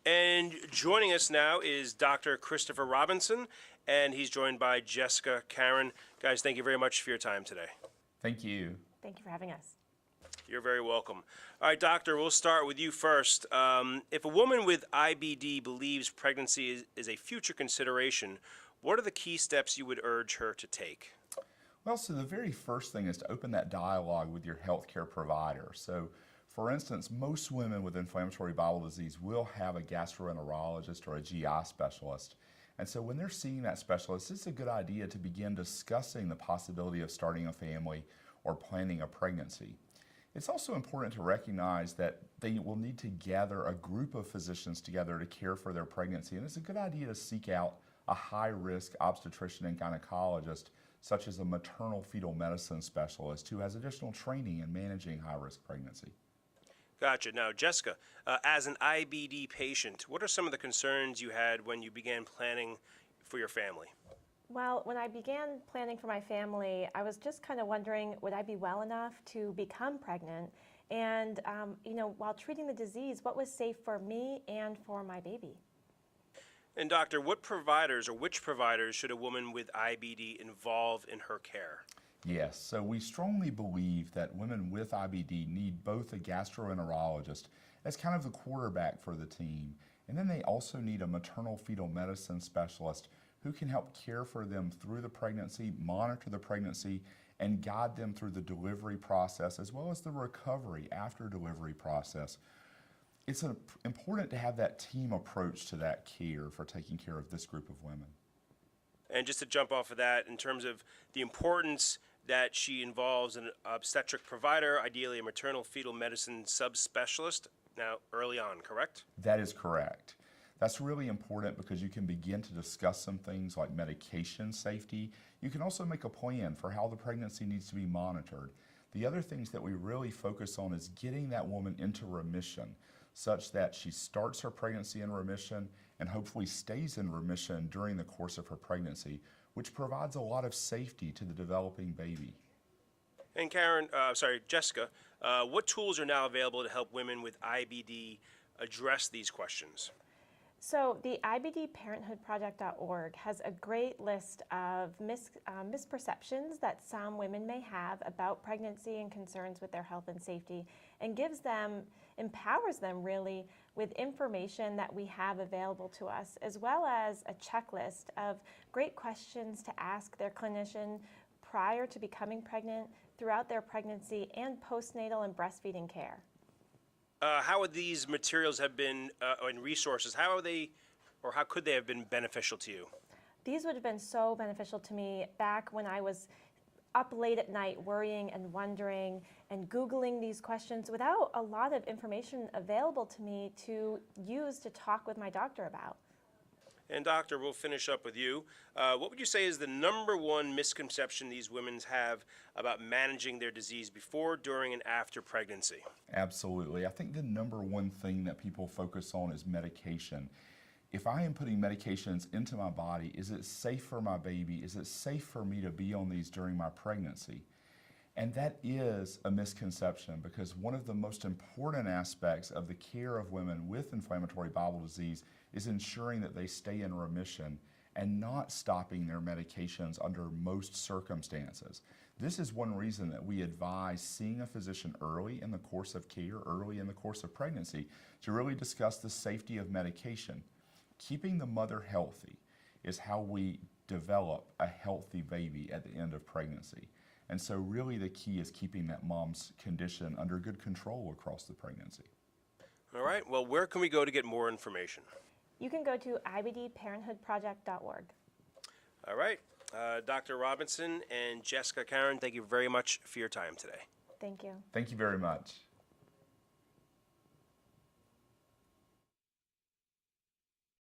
And joining us now is Dr. Christopher Robinson, and he's joined by Jessica Karen. Guys, thank you very much for your time today. Thank you. Thank you for having us. You're very welcome. All right, doctor, we'll start with you first. If a woman with IBD believes pregnancy is a future consideration, what are the key steps you would urge her to take? Well, so the very first thing is to open that dialogue with your healthcare provider. So, for instance, most women with inflammatory bowel disease will have a gastroenterologist or a GI specialist. And so when they're seeing that specialist, it's a good idea to begin discussing the possibility of starting a family or planning a pregnancy. It's also important to recognize that they will need to gather a group of physicians together to care for their pregnancy, and it's a good idea to seek out a high-risk obstetrician and gynecologist, such as a maternal fetal medicine specialist who has additional training in managing high-risk pregnancy. Gotcha. Now, Jessica, as an IBD patient, what are some of the concerns you had when you began planning for your family? Well, when I began planning for my family, I was just kind of wondering, would I be well enough to become pregnant? And, while treating the disease, what was safe for me and for my baby? And doctor, what providers or which providers should a woman with IBD involve in her care? Yes, so we strongly believe that women with IBD need both a gastroenterologist as kind of the quarterback for the team, and then they also need a maternal fetal medicine specialist who can help care for them through the pregnancy, monitor the pregnancy, and guide them through the delivery process as well as the recovery after delivery process. It's important to have that team approach to that care for taking care of this group of women. And just to jump off of that, in terms of the importance that she involves an obstetric provider, ideally a maternal fetal medicine subspecialist, now early on, correct? That is correct. That's really important because you can begin to discuss some things like medication safety. You can also make a plan for how the pregnancy needs to be monitored. The other things that we really focus on is getting that woman into remission such that she starts her pregnancy in remission and hopefully stays in remission during the course of her pregnancy, which provides a lot of safety to the developing baby. And Jessica, what tools are now available to help women with IBD address these questions? So the IBDparenthoodproject.org has a great list of misperceptions that some women may have about pregnancy and concerns with their health and safety, and empowers them really with information that we have available to us, as well as a checklist of great questions to ask their clinician prior to becoming pregnant, throughout their pregnancy, and postnatal and breastfeeding care. How would these materials have been, and resources, how could they have been beneficial to you? These would have been so beneficial to me back when I was up late at night worrying and wondering and Googling these questions without a lot of information available to me to use to talk with my doctor about. And doctor, we'll finish up with you. What would you say is the number one misconception these women have about managing their disease before, during, and after pregnancy? Absolutely. I think the number one thing that people focus on is medication. If I am putting medications into my body, is it safe for my baby? Is it safe for me to be on these during my pregnancy? And that is a misconception because one of the most important aspects of the care of women with inflammatory bowel disease is ensuring that they stay in remission and not stopping their medications under most circumstances. This is one reason that we advise seeing a physician early in the course of care, early in the course of pregnancy, to really discuss the safety of medication. Keeping the mother healthy is how we develop a healthy baby at the end of pregnancy. And so really the key is keeping that mom's condition under good control across the pregnancy. All right, well, where can we go to get more information? You can go to IBDparenthoodproject.org. All right, Dr. Robinson and Jessica Karen, thank you very much for your time today. Thank you. Thank you very much.